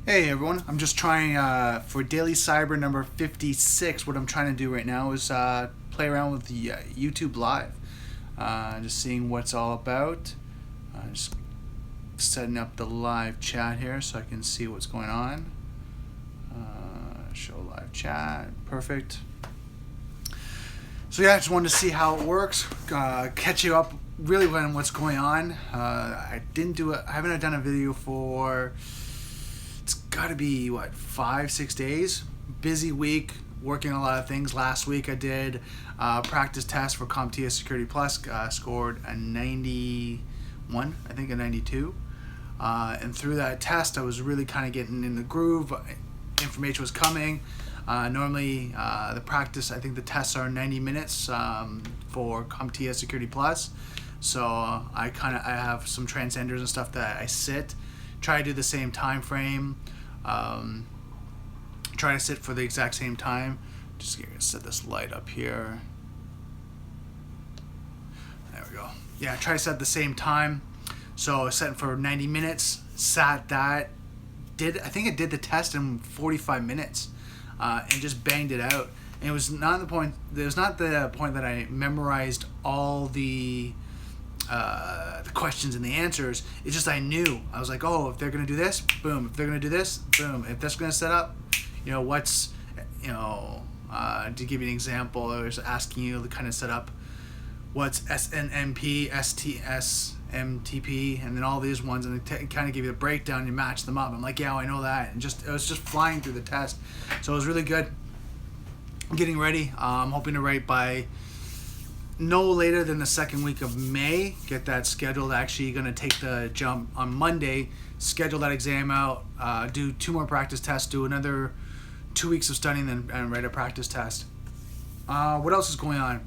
Hey everyone, I'm just trying for DailyCyber number 56. What I'm trying to do right now is play around with the YouTube Live. Just seeing what's all about. Just setting up the live chat here so I can see what's going on. Show live chat, perfect. So yeah, I just wanted to see how it works, catch you up really on what's going on. I haven't done a video for, it's got to be what, 5-6 days. Busy week, working on a lot of things. Last week I did practice test for CompTIA Security Plus, scored a 91, I think a 92. And through that test I was really kind of getting in the groove. Information was coming. Normally the practice, I think the tests are 90 minutes for CompTIA Security Plus. So I have some transcenders and stuff that I try to do the same time frame, try to sit for the exact same time. Just gonna set this light up here. There we go. Yeah, try to set the same time. So setting for 90 minutes, I think it did the test in 45 minutes and just banged it out. And it was not the point that I memorized all the questions and the answers. It's just I knew. I was like, oh, if they're gonna do this, boom. If they're gonna do this, boom. If that's gonna set up, to give you an example, I was asking you to kind of set up what's SNMP, STS, MTP, and then all these ones, and they kind of give you the breakdown. You match them up. I'm like, yeah, I know that, and it was just flying through the test. So it was really good. I'm getting ready. I'm hoping to write by no later than the second week of May. Get that scheduled. Actually, going to take the jump on Monday. Schedule that exam out. Do 2 more practice tests. Do another 2 weeks of studying, and write a practice test. What else is going on?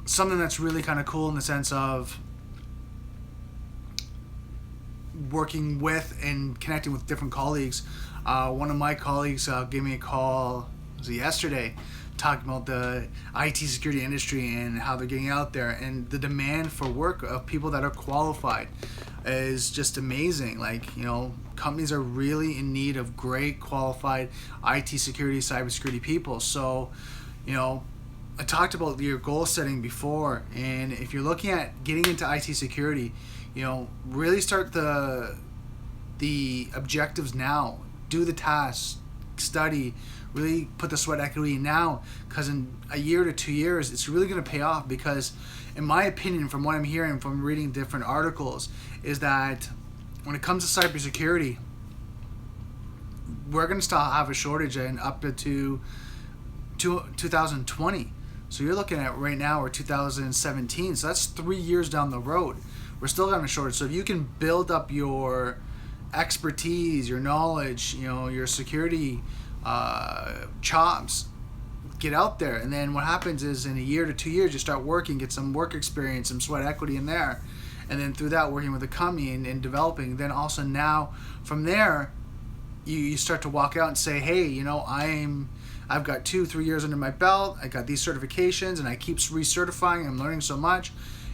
Something that's really kind of cool in the sense of working with and connecting with different colleagues. One of my colleagues gave me a call, was it yesterday, talking about the IT security industry and how they're getting out there, and the demand for work of people that are qualified is just amazing. Companies are really in need of great qualified IT security, cybersecurity people. So, I talked about your goal setting before, and if you're looking at getting into IT security, really start the objectives now. Do the tasks, study, really put the sweat equity now, because in a year to 2 years, it's really going to pay off. Because in my opinion, from what I'm hearing from reading different articles, is that when it comes to cybersecurity, we're going to still have a shortage and up to 2020. So you're looking at right now, we're 2017, so that's 3 years down the road. We're still having a shortage. So if you can build up your expertise, your knowledge, your security chops, get out there. And then what happens is in a year to 2 years, you start working, get some work experience, some sweat equity in there. And then through that, working with a company and developing. Then also now from there, you start to walk out and say, hey, I've got 2-3 years under my belt. I got these certifications, and I keep recertifying. I'm learning so much.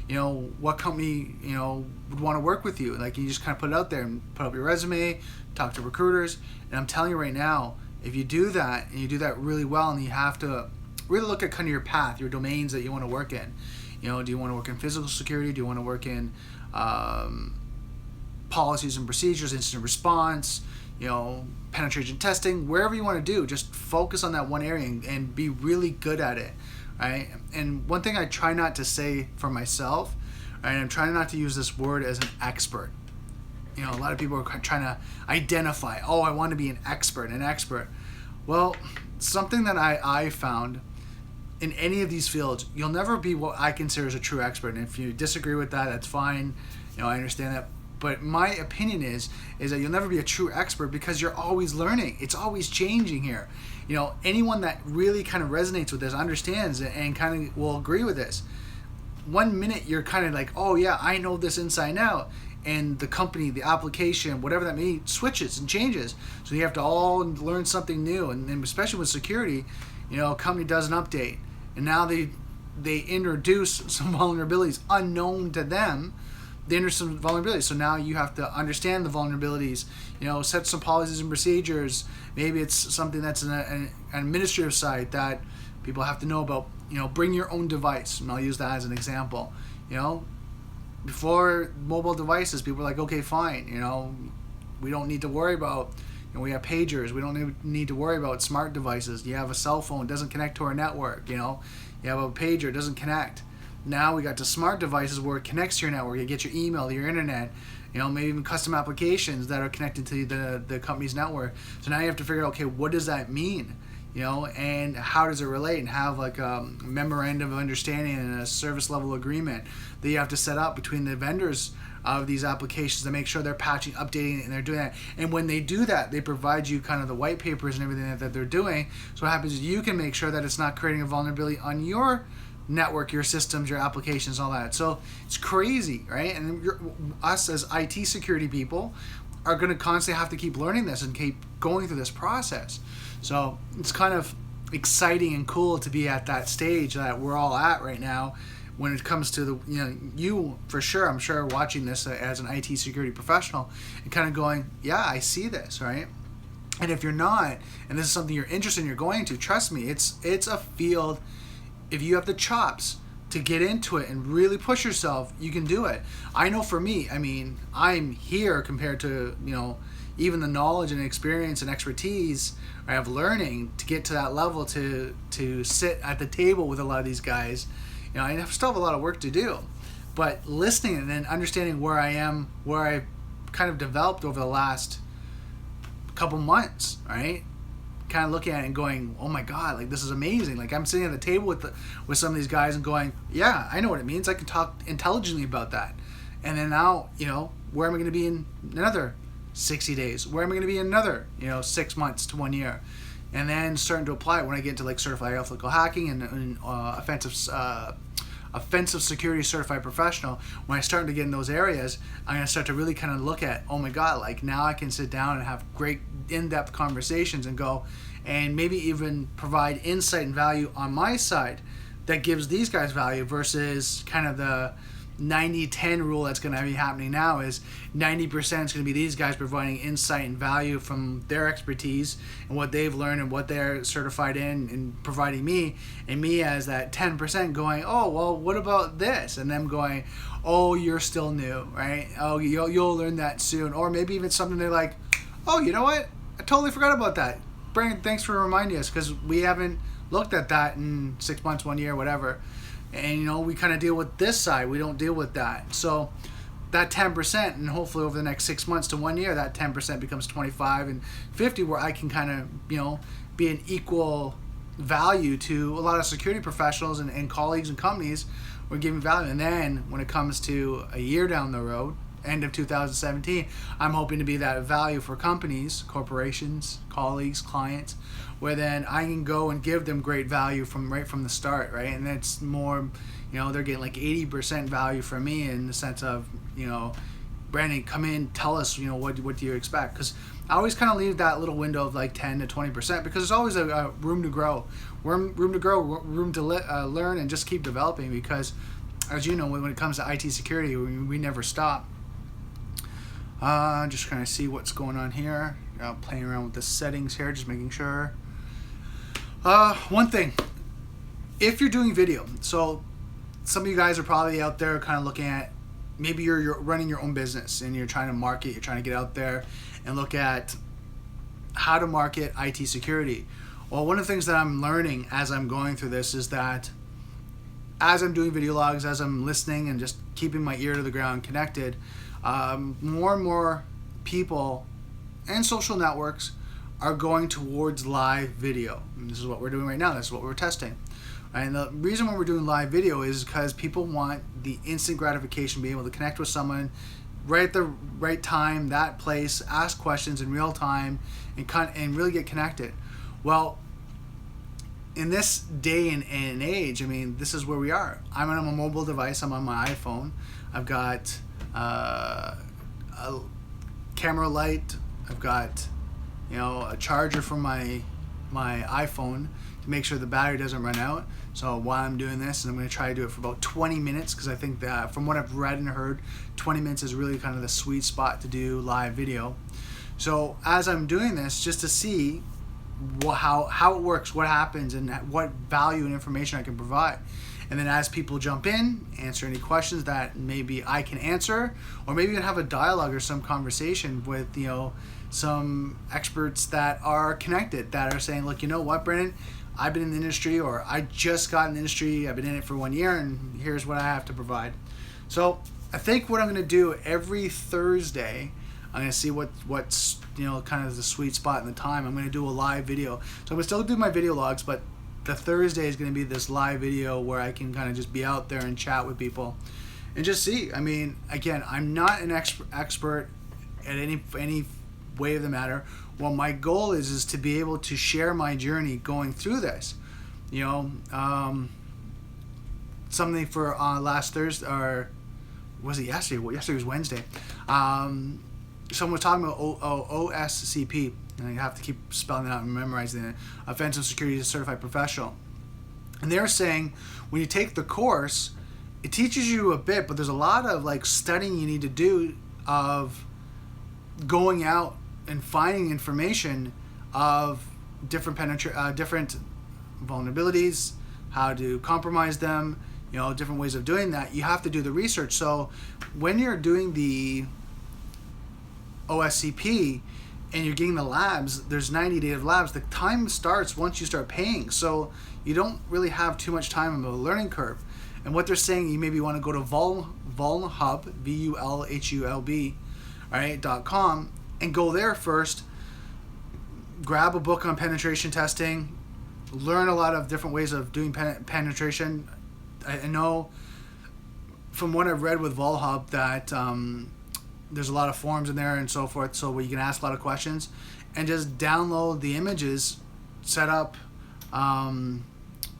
What company, would want to work with you? You just kind of put it out there and put up your resume, talk to recruiters. And I'm telling you right now, if you do that, and you do that really well, and you have to really look at kind of your path, your domains that you want to work in. Do you want to work in physical security? Do you want to work in policies and procedures, incident response, penetration testing? Wherever you want to do, just focus on that one area and be really good at it, right? And one thing I try not to say for myself, right, I'm trying not to use this word as an expert. A lot of people are trying to identify, oh, I want to be an expert. Well, something that I found in any of these fields, you'll never be what I consider as a true expert. And if you disagree with that, that's fine. I understand that. But my opinion is that you'll never be a true expert, because you're always learning. It's always changing here. Anyone that really kind of resonates with this, understands it, and kind of will agree with this. 1 minute you're kind of like, oh yeah, I know this inside and out. And the company, the application, whatever that means, switches and changes. So you have to all learn something new. And especially with security, a company does an update, and now they introduce some vulnerabilities unknown to them, there's some vulnerabilities. So now you have to understand the vulnerabilities, set some policies and procedures. Maybe it's something that's an administrative side that people have to know about. Bring your own device, and I'll use that as an example. Before mobile devices, people were like, okay, fine, we don't need to worry about, we have pagers, we don't need to worry about smart devices. You have a cell phone, it doesn't connect to our network, you have a pager, it doesn't connect. Now we got to smart devices where it connects to your network. You get your email, your internet, maybe even custom applications that are connected to the company's network. So now you have to figure out, okay, what does that mean? And how does it relate, and have like a memorandum of understanding and a service level agreement that you have to set up between the vendors of these applications to make sure they're patching, updating, and they're doing that. And when they do that, they provide you kind of the white papers and everything that they're doing. So what happens is you can make sure that it's not creating a vulnerability on your network, your systems, your applications, all that. So it's crazy, right? And us as IT security people are going to constantly have to keep learning this and keep going through this process. So it's kind of exciting and cool to be at that stage that we're all at right now when it comes to you for sure, I'm sure, watching this as an IT security professional and kind of going, yeah, I see this, right? And if you're not, and this is something you're interested in, you're going to, trust me, it's a field. If you have the chops to get into it and really push yourself, you can do it. I know for me, I'm here compared to, even the knowledge and experience and expertise I have learning to get to that level to sit at the table with a lot of these guys. I still have a lot of work to do, but listening and then understanding where I am, where I've kind of developed over the last couple months, right? Kind of looking at it and going, oh my God, like this is amazing. Like I'm sitting at the table with some of these guys and going, yeah, I know what it means. I can talk intelligently about that. And then now, where am I going to be in another 60 days? Where am I going to be in another, 6 months to 1 year? And then starting to apply it when I get into like certified ethical hacking and offensive security certified professional. When I start to get in those areas, I'm going to start to really kind of look at, oh my God, like now I can sit down and have great in-depth conversations and go and maybe even provide insight and value on my side that gives these guys value versus kind of the 90-10 rule that's going to be happening now is 90% is going to be these guys providing insight and value from their expertise and what they've learned and what they're certified in and providing me, and me as that 10% going, oh, well, what about this? And them going, oh, you're still new, right? Oh, you'll learn that soon. Or maybe even something they're like, oh, you know what? I totally forgot about that. Brandon, thanks for reminding us because we haven't looked at that in 6 months, 1 year, whatever. And, we kind of deal with this side. We don't deal with that. So that 10%, and hopefully over the next 6 months to 1 year, that 10% becomes 25 and 50, where I can kind of, be an equal value to a lot of security professionals and colleagues and companies. We're giving value. And then when it comes to a year down the road, end of 2017, I'm hoping to be that value for companies, corporations, colleagues, clients, where then I can go and give them great value right from the start, right? And it's more, they're getting like 80% value from me in the sense of, Brandon, come in, tell us, what do you expect? Because I always kind of leave that little window of like 10 to 20% because there's always a room to grow, room to learn and just keep developing because, as you know, when it comes to IT security, we never stop. Just trying to see what's going on here. Playing around with the settings here, just making sure. One thing, if you're doing video, so some of you guys are probably out there kind of looking at, maybe you're running your own business and you're trying to market, you're trying to get out there and look at how to market IT security. Well, one of the things that I'm learning as I'm going through this is that as I'm doing video logs, as I'm listening and just keeping my ear to the ground connected, more and more people and social networks are going towards live video. And this is what we're doing right now. This is what we're testing. And the reason why we're doing live video is because people want the instant gratification, being able to connect with someone right at the right time, that place, ask questions in real time, and really get connected. Well, in this day and age, this is where we are. I'm on a mobile device. I'm on my iPhone. I've got a camera light. I've got, a charger for my iPhone to make sure the battery doesn't run out. So while I'm doing this, and I'm going to try to do it for about 20 minutes, because I think that from what I've read and heard, 20 minutes is really kind of the sweet spot to do live video. So as I'm doing this, just to see how it works, what happens, and what value and information I can provide. And then as people jump in, answer any questions that maybe I can answer, or maybe even have a dialogue or some conversation with, some experts that are connected, that are saying, look, you know what, Brennan, I've been in the industry, or I just got in the industry, I've been in it for 1 year, and here's what I have to provide. So I think what I'm going to do every Thursday, I'm going to see what's kind of the sweet spot in the time. I'm going to do a live video. So I'm going to still do my video logs, but the Thursday is going to be this live video where I can kind of just be out there and chat with people and just see. I mean, again, I'm not an expert at any way of the matter. What my goal is to be able to share my journey going through this. Something for last Thursday, or was it yesterday? Well, yesterday was Wednesday. Someone was talking about OSCP, and I have to keep spelling it out and memorizing it. Offensive Security Certified Professional. And they're saying when you take the course, it teaches you a bit, but there's a lot of studying you need to do, of going out and finding information of different vulnerabilities, how to compromise them, different ways of doing that. You have to do the research. So when you're doing the OSCP and you're getting the labs, there's 90 days of labs. The time starts once you start paying, so you don't really have too much time on the learning curve. And what they're saying, you maybe want to go to vulhub, VULHULB, .com, and go there first. Grab a book on penetration testing, learn a lot of different ways of doing penetration. I know from what I've read with Vulhub that there's a lot of forums in there and so forth, so where you can ask a lot of questions, and just download the images, set up,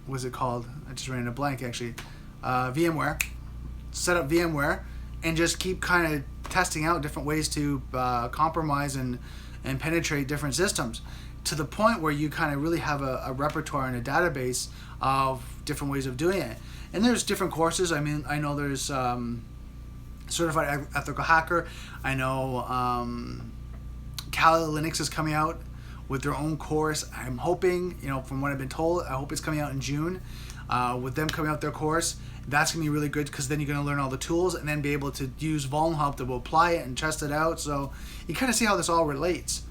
what's it called? I just ran a blank actually. VMware. Set up VMware and just keep kind of testing out different ways to compromise and penetrate different systems, to the point where you kind of really have a repertoire and a database of different ways of doing it. And there's different courses. I mean, I know there's Certified Ethical Hacker. I know Kali Linux is coming out with their own course. I'm hoping, from what I've been told, I hope it's coming out in June. With them coming out their course, that's going to be really good, because then you're going to learn all the tools and then be able to use Vulnhub to apply it and test it out. So you kind of see how this all relates.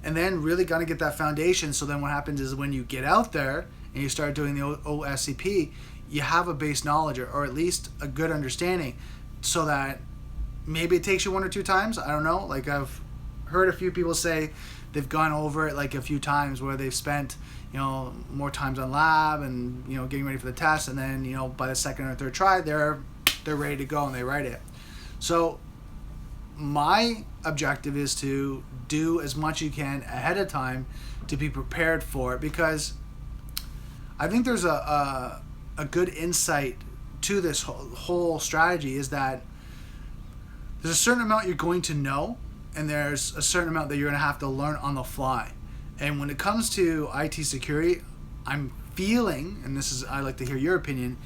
And then really got to get that foundation. So then what happens is when you get out there and you start doing the OSCP, you have a base knowledge, or at least a good understanding, so that maybe it takes you 1 or 2 times. I don't know. I've heard a few people say they've gone over it a few times, where they've spent more times on lab and getting ready for the test, and then by the second or third try they're ready to go and they write it. So my objective is to do as much you can ahead of time to be prepared for it, because I think there's a good insight to this whole strategy, is that there's a certain amount you're going to know, and there's a certain amount that you're going to have to learn on the fly. And when it comes to IT security, I'm feeling, and I'd like to hear your opinion,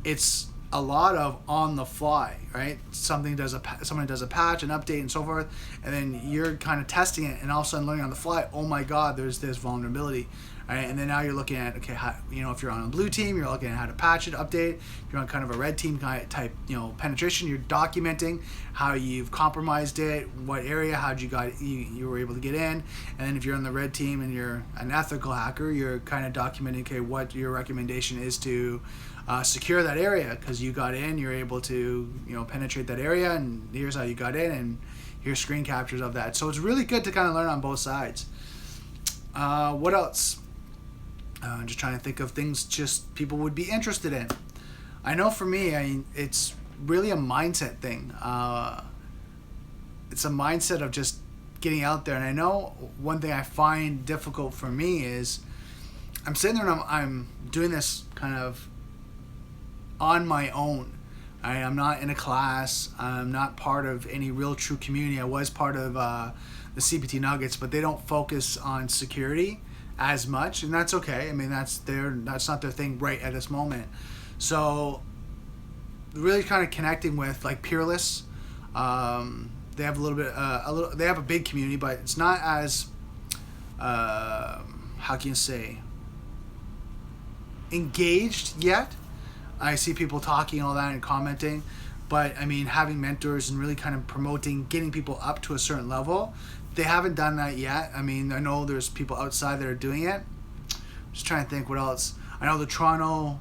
it's a lot of on the fly, right? Someone does a patch, an update, and so forth, and then you're kind of testing it, and all of a sudden learning on the fly, oh my God, there's this vulnerability. Right? And then now you're looking at, okay, how, if you're on a blue team, you're looking at how to patch it, update. If you're on kind of a red team type, penetration, you're documenting how you've compromised it, what area, how'd you were able to get in. And then if you're on the red team and you're an ethical hacker, you're kind of documenting, okay, what your recommendation is to secure that area, because you got in, you're able to, penetrate that area, and here's how you got in, and here's screen captures of that. So it's really good to kind of learn on both sides. What else? I'm just trying to think of things just people would be interested in. I know for me, it's really a mindset thing. It's a mindset of just getting out there. And I know one thing I find difficult for me is I'm sitting there and I'm doing this kind of on my own. I'm not in a class. I'm not part of any real true community. I was part of the CPT Nuggets, but they don't focus on security as much, and that's okay. I mean, that's not their thing right at this moment. So really kind of connecting with like Peerless. They have they have a big community, but it's not as how can you say, engaged yet. I see people talking and all that and commenting, but I mean, having mentors and really kind of promoting, getting people up to a certain level, they haven't done that yet. I mean, I know there's people outside that are doing it. I'm just trying to think what else. I know the Toronto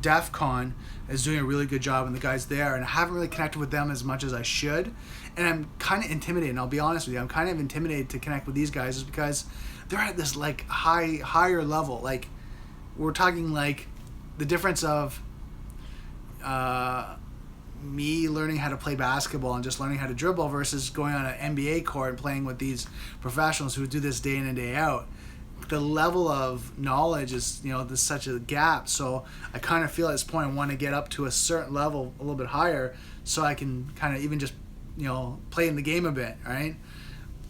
DEF CON is doing a really good job, and the guys there, and I haven't really connected with them as much as I should, and I'm kind of intimidated, and I'll be honest with you, I'm kind of intimidated to connect with these guys just because they're at this like higher level. Like, we're talking like the difference of me learning how to play basketball and just learning how to dribble versus going on an NBA court and playing with these professionals who do this day in and day out. The level of knowledge is, there's such a gap. So I kind of feel at this point I want to get up to a certain level a little bit higher so I can kind of even just, play in the game a bit, right?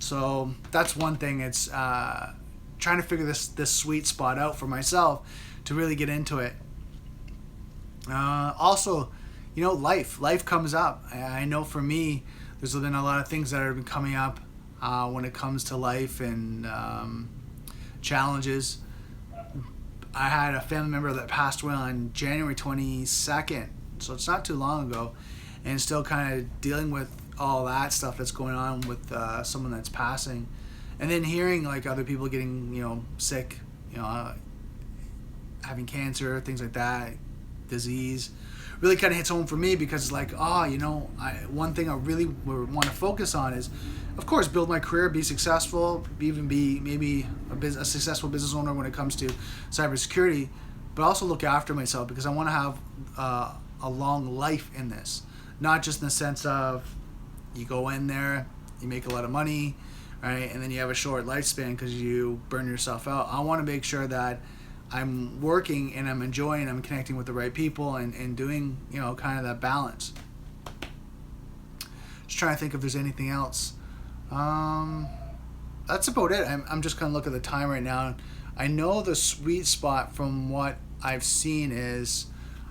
So that's one thing. It's trying to figure this sweet spot out for myself to really get into it. Also, life comes up. I know for me, there's been a lot of things that have been coming up when it comes to life and challenges. I had a family member that passed away on January 22nd, so it's not too long ago, and still kind of dealing with all that stuff that's going on with someone that's passing, and then hearing like other people getting sick, having cancer, things like that, disease, really kind of hits home for me because it's like, one thing I really want to focus on is, of course, build my career, be successful, even be maybe a successful business owner when it comes to cybersecurity, but also look after myself because I want to have a long life in this. Not just in the sense of you go in there, you make a lot of money, right, and then you have a short lifespan because you burn yourself out. I want to make sure that I'm working and I'm enjoying, I'm connecting with the right people and doing, kind of that balance. Just trying to think if there's anything else. That's about it. I'm just going to look at the time right now. I know the sweet spot from what I've seen is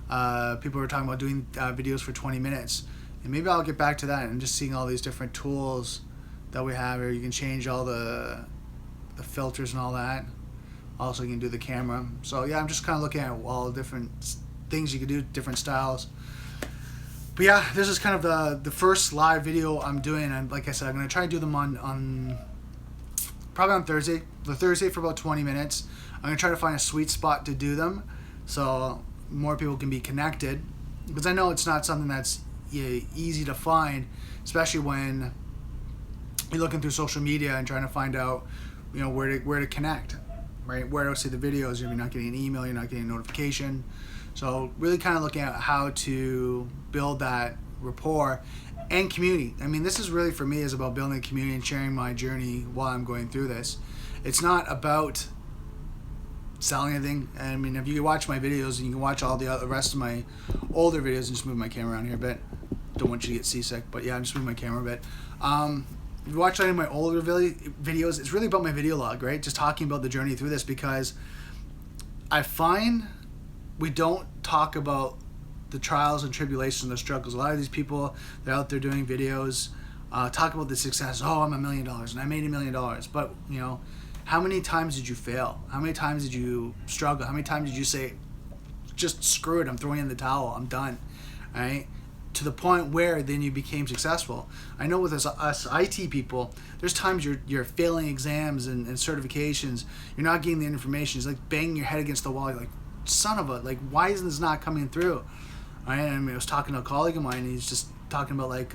people are talking about doing videos for 20 minutes. And maybe I'll get back to that and just seeing all these different tools that we have here. You can change all the filters and all that. Also, you can do the camera. So yeah, I'm just kind of looking at all the different things you can do, different styles. But yeah, this is kind of the first live video I'm doing, and like I said, I'm gonna try to do them on probably on Thursday. The Thursday for about 20 minutes. I'm gonna try to find a sweet spot to do them, so more people can be connected. Because I know it's not something that's easy to find, especially when you're looking through social media and trying to find out, where to connect. Right, where to see the videos. You're not getting an email, you're not getting a notification. So really kind of looking at how to build that rapport and community. I mean, this is really for me is about building a community and sharing my journey while I'm going through this. It's not about selling anything. I mean, if you watch my videos and you can watch all the rest of my older videos, and just move my camera around here a bit. Don't want you to get seasick, but yeah, I'm just moving my camera a bit. If you watch any of my older videos, it's really about my video log, right? Just talking about the journey through this, because I find we don't talk about the trials and tribulations and the struggles. A lot of these people, they're out there doing videos, talk about the success. Oh, I'm $1 million and I made $1 million. But, how many times did you fail? How many times did you struggle? How many times did you say, just screw it, I'm throwing in the towel, I'm done, right? To the point where then you became successful. I know with us IT people, there's times you're failing exams and certifications. You're not getting the information. It's like banging your head against the wall. You're like, son of a, like, why isn't this not coming through? Right? I mean, I was talking to a colleague of mine, and he's just talking about like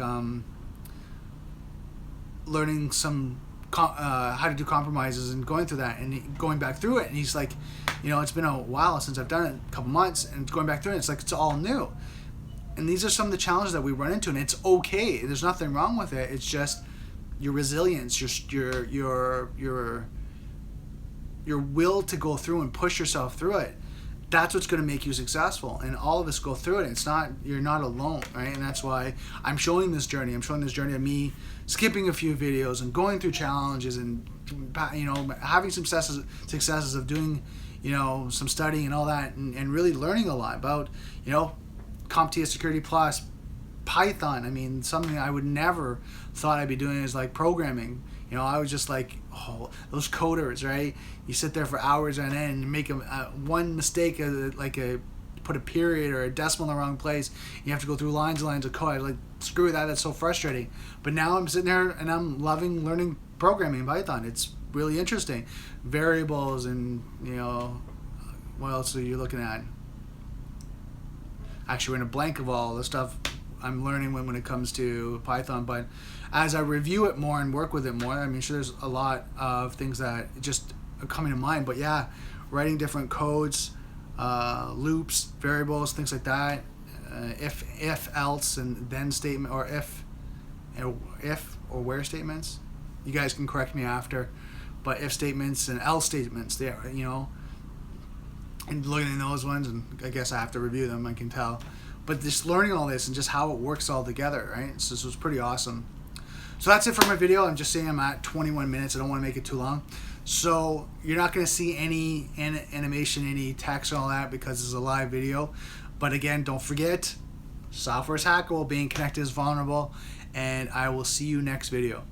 learning some how to do compromises and going through that and going back through it. And he's like, it's been a while since I've done it, a couple months, and going back through it, it's like it's all new. And these are some of the challenges that we run into, and it's okay. There's nothing wrong with it. It's just your resilience, your will to go through and push yourself through it. That's what's going to make you successful, and all of us go through it. It's not, you're not alone, right? And that's why I'm showing this journey. I'm showing this journey of me skipping a few videos and going through challenges and, you know, having some successes of doing, you know, some studying and all that, and really learning a lot about, you know, CompTIA Security Plus, Python. I mean, something I would never thought I'd be doing is like programming. You know, I was just like, oh, those coders, right? You sit there for hours on end and make one mistake, put a period or a decimal in the wrong place. You have to go through lines and lines of code. Like, screw that, that's so frustrating. But now I'm sitting there and I'm loving learning programming in Python. It's really interesting. Variables and, you know, what else are you looking at? Actually, we're in a blank of all the stuff I'm learning when it comes to Python. But as I review it more and work with it more, I mean, sure, there's a lot of things that just are coming to mind. But yeah, writing different codes, loops, variables, things like that, if else and then statement, or if or where statements. You guys can correct me after, but if statements and else statements, there, you know, and looking at those ones, and I guess I have to review them, I can tell. But just learning all this and just how it works all together, right? So this was pretty awesome. So that's it for my video. I'm just saying I'm at 21 minutes. I don't want to make it too long. So you're not going to see any animation, any text, and all that, because it's a live video. But again, don't forget, software is hackable, being connected is vulnerable, and I will see you next video.